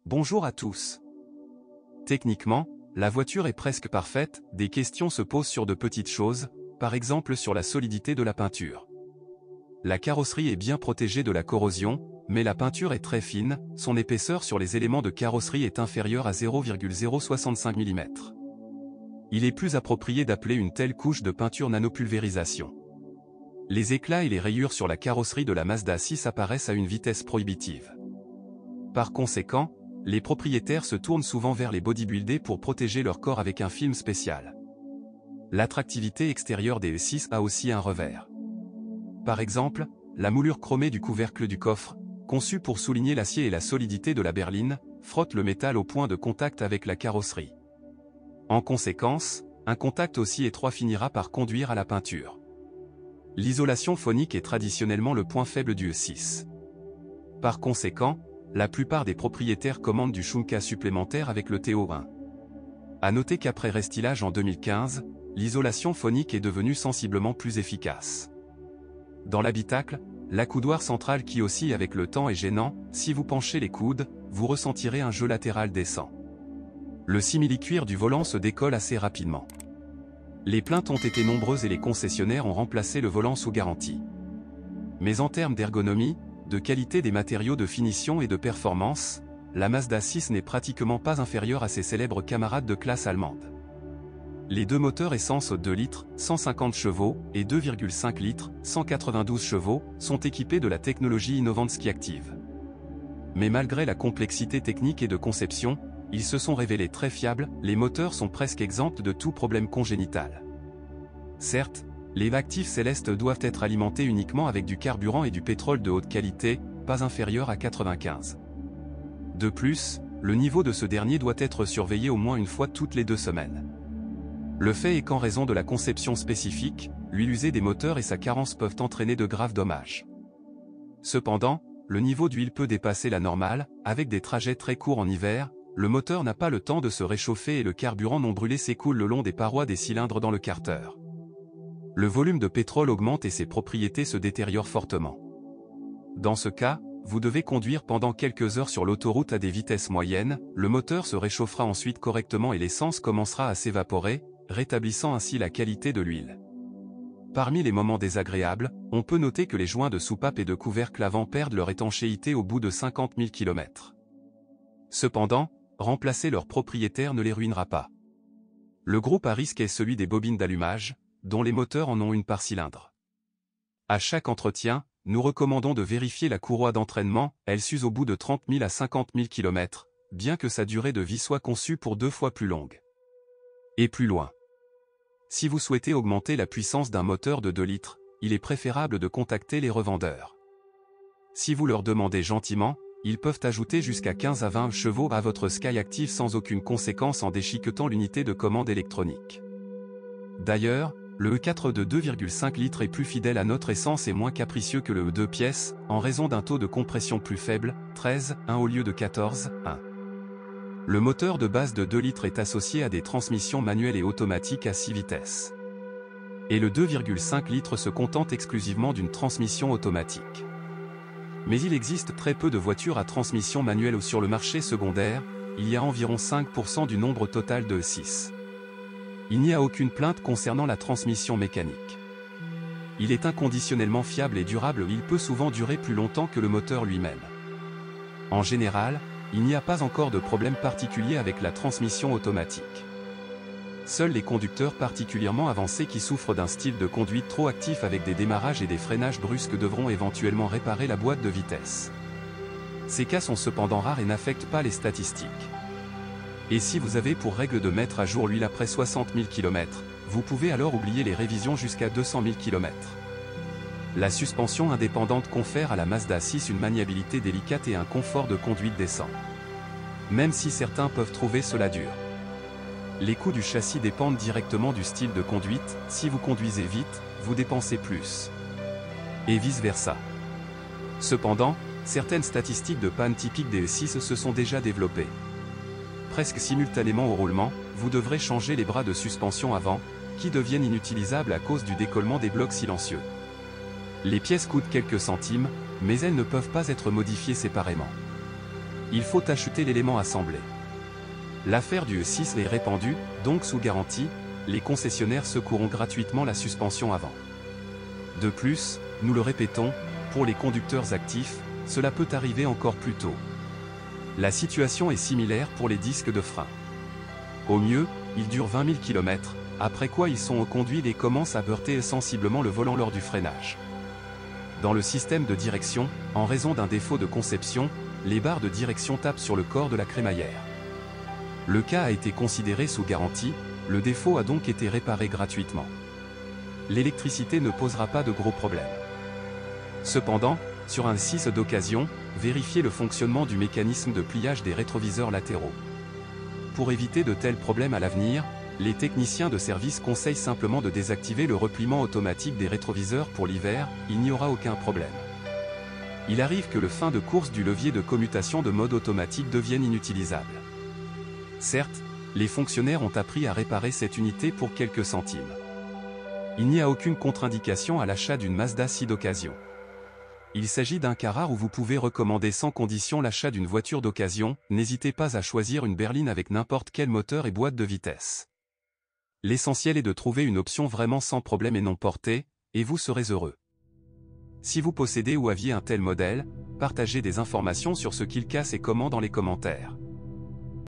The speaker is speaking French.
Bonjour à tous. Techniquement, la voiture est presque parfaite, des questions se posent sur de petites choses, par exemple sur la solidité de la peinture. La carrosserie est bien protégée de la corrosion, mais la peinture est très fine, son épaisseur sur les éléments de carrosserie est inférieure à 0,065 mm. Il est plus approprié d'appeler une telle couche de peinture nanopulvérisation. Les éclats et les rayures sur la carrosserie de la Mazda 6 apparaissent à une vitesse prohibitive. Par conséquent, les propriétaires se tournent souvent vers les bodybuildés pour protéger leur corps avec un film spécial. L'attractivité extérieure des E6 a aussi un revers. Par exemple, la moulure chromée du couvercle du coffre, conçue pour souligner l'acier et la solidité de la berline, frotte le métal au point de contact avec la carrosserie. En conséquence, un contact aussi étroit finira par conduire à la peinture. L'isolation phonique est traditionnellement le point faible du E6. Par conséquent, la plupart des propriétaires commandent du Schunka supplémentaire avec le TO1. À noter qu'après restylage en 2015, l'isolation phonique est devenue sensiblement plus efficace. Dans l'habitacle, l'accoudoir central qui oscille avec le temps est gênant, si vous penchez les coudes, vous ressentirez un jeu latéral décent. Le simili-cuir du volant se décolle assez rapidement. Les plaintes ont été nombreuses et les concessionnaires ont remplacé le volant sous garantie. Mais en termes d'ergonomie, de qualité des matériaux de finition et de performance, la Mazda 6 n'est pratiquement pas inférieure à ses célèbres camarades de classe allemande. Les deux moteurs essence 2 litres, 150 chevaux, et 2,5 litres, 192 chevaux, sont équipés de la technologie innovante Skiactive. Mais malgré la complexité technique et de conception, ils se sont révélés très fiables, les moteurs sont presque exempts de tout problème congénital. Certes, les actifs célestes doivent être alimentés uniquement avec du carburant et du pétrole de haute qualité, pas inférieur à 95. De plus, le niveau de ce dernier doit être surveillé au moins une fois toutes les 2 semaines. Le fait est qu'en raison de la conception spécifique, l'huile usée des moteurs et sa carence peuvent entraîner de graves dommages. Cependant, le niveau d'huile peut dépasser la normale, avec des trajets très courts en hiver, le moteur n'a pas le temps de se réchauffer et le carburant non brûlé s'écoule le long des parois des cylindres dans le carter. Le volume de pétrole augmente et ses propriétés se détériorent fortement. Dans ce cas, vous devez conduire pendant quelques heures sur l'autoroute à des vitesses moyennes, le moteur se réchauffera ensuite correctement et l'essence commencera à s'évaporer, rétablissant ainsi la qualité de l'huile. Parmi les moments désagréables, on peut noter que les joints de soupape et de couvercle avant perdent leur étanchéité au bout de 50 000 km. Cependant, remplacer leur propriétaire ne les ruinera pas. Le groupe à risque est celui des bobines d'allumage, dont les moteurs en ont une par cylindre. À chaque entretien, nous recommandons de vérifier la courroie d'entraînement, elle s'use au bout de 30 000 à 50 000 km, bien que sa durée de vie soit conçue pour 2 fois plus longue. Et plus loin. Si vous souhaitez augmenter la puissance d'un moteur de 2 litres, il est préférable de contacter les revendeurs. Si vous leur demandez gentiment, ils peuvent ajouter jusqu'à 15 à 20 chevaux à votre Skiactive sans aucune conséquence en déchiquetant l'unité de commande électronique. D'ailleurs, le E4 de 2,5 litres est plus fidèle à notre essence et moins capricieux que le E2 pièces, en raison d'un taux de compression plus faible, 13,1 au lieu de 14,1. Le moteur de base de 2 litres est associé à des transmissions manuelles et automatiques à 6 vitesses. Et le 2,5 litres se contente exclusivement d'une transmission automatique. Mais il existe très peu de voitures à transmission manuelle sur le marché secondaire, il y a environ 5% du nombre total de E6. Il n'y a aucune plainte concernant la transmission mécanique. Il est inconditionnellement fiable et durable, il peut souvent durer plus longtemps que le moteur lui-même. En général, il n'y a pas encore de problème particulier avec la transmission automatique. Seuls les conducteurs particulièrement avancés qui souffrent d'un style de conduite trop actif avec des démarrages et des freinages brusques devront éventuellement réparer la boîte de vitesse. Ces cas sont cependant rares et n'affectent pas les statistiques. Et si vous avez pour règle de mettre à jour l'huile après 60 000 km, vous pouvez alors oublier les révisions jusqu'à 200 000 km. La suspension indépendante confère à la Mazda 6 une maniabilité délicate et un confort de conduite décent. Même si certains peuvent trouver cela dur. Les coûts du châssis dépendent directement du style de conduite, si vous conduisez vite, vous dépensez plus. Et vice-versa. Cependant, certaines statistiques de panne typiques des E6 se sont déjà développées. Presque simultanément au roulement, vous devrez changer les bras de suspension avant, qui deviennent inutilisables à cause du décollement des blocs silencieux. Les pièces coûtent quelques centimes, mais elles ne peuvent pas être modifiées séparément. il faut acheter l'élément assemblé. L'affaire du E6 est répandue, donc sous garantie, les concessionnaires secourront gratuitement la suspension avant. De plus, nous le répétons, pour les conducteurs actifs, cela peut arriver encore plus tôt. La situation est similaire pour les disques de frein. Au mieux, ils durent 20 000 km, après quoi ils sont au conduit et commencent à heurter sensiblement le volant lors du freinage. Dans le système de direction, en raison d'un défaut de conception, les barres de direction tapent sur le corps de la crémaillère. Le cas a été considéré sous garantie, le défaut a donc été réparé gratuitement. L'électricité ne posera pas de gros problèmes. Cependant, sur un E6 d'occasion, vérifiez le fonctionnement du mécanisme de pliage des rétroviseurs latéraux. Pour éviter de tels problèmes à l'avenir, les techniciens de service conseillent simplement de désactiver le repliement automatique des rétroviseurs pour l'hiver, il n'y aura aucun problème. Il arrive que le fin de course du levier de commutation de mode automatique devienne inutilisable. Certes, les fonctionnaires ont appris à réparer cette unité pour quelques centimes. Il n'y a aucune contre-indication à l'achat d'une Mazda 6 d'occasion. Il s'agit d'un cas rare où vous pouvez recommander sans condition l'achat d'une voiture d'occasion, n'hésitez pas à choisir une berline avec n'importe quel moteur et boîte de vitesse. L'essentiel est de trouver une option vraiment sans problème et non portée, et vous serez heureux. Si vous possédez ou aviez un tel modèle, partagez des informations sur ce qu'il casse et comment dans les commentaires.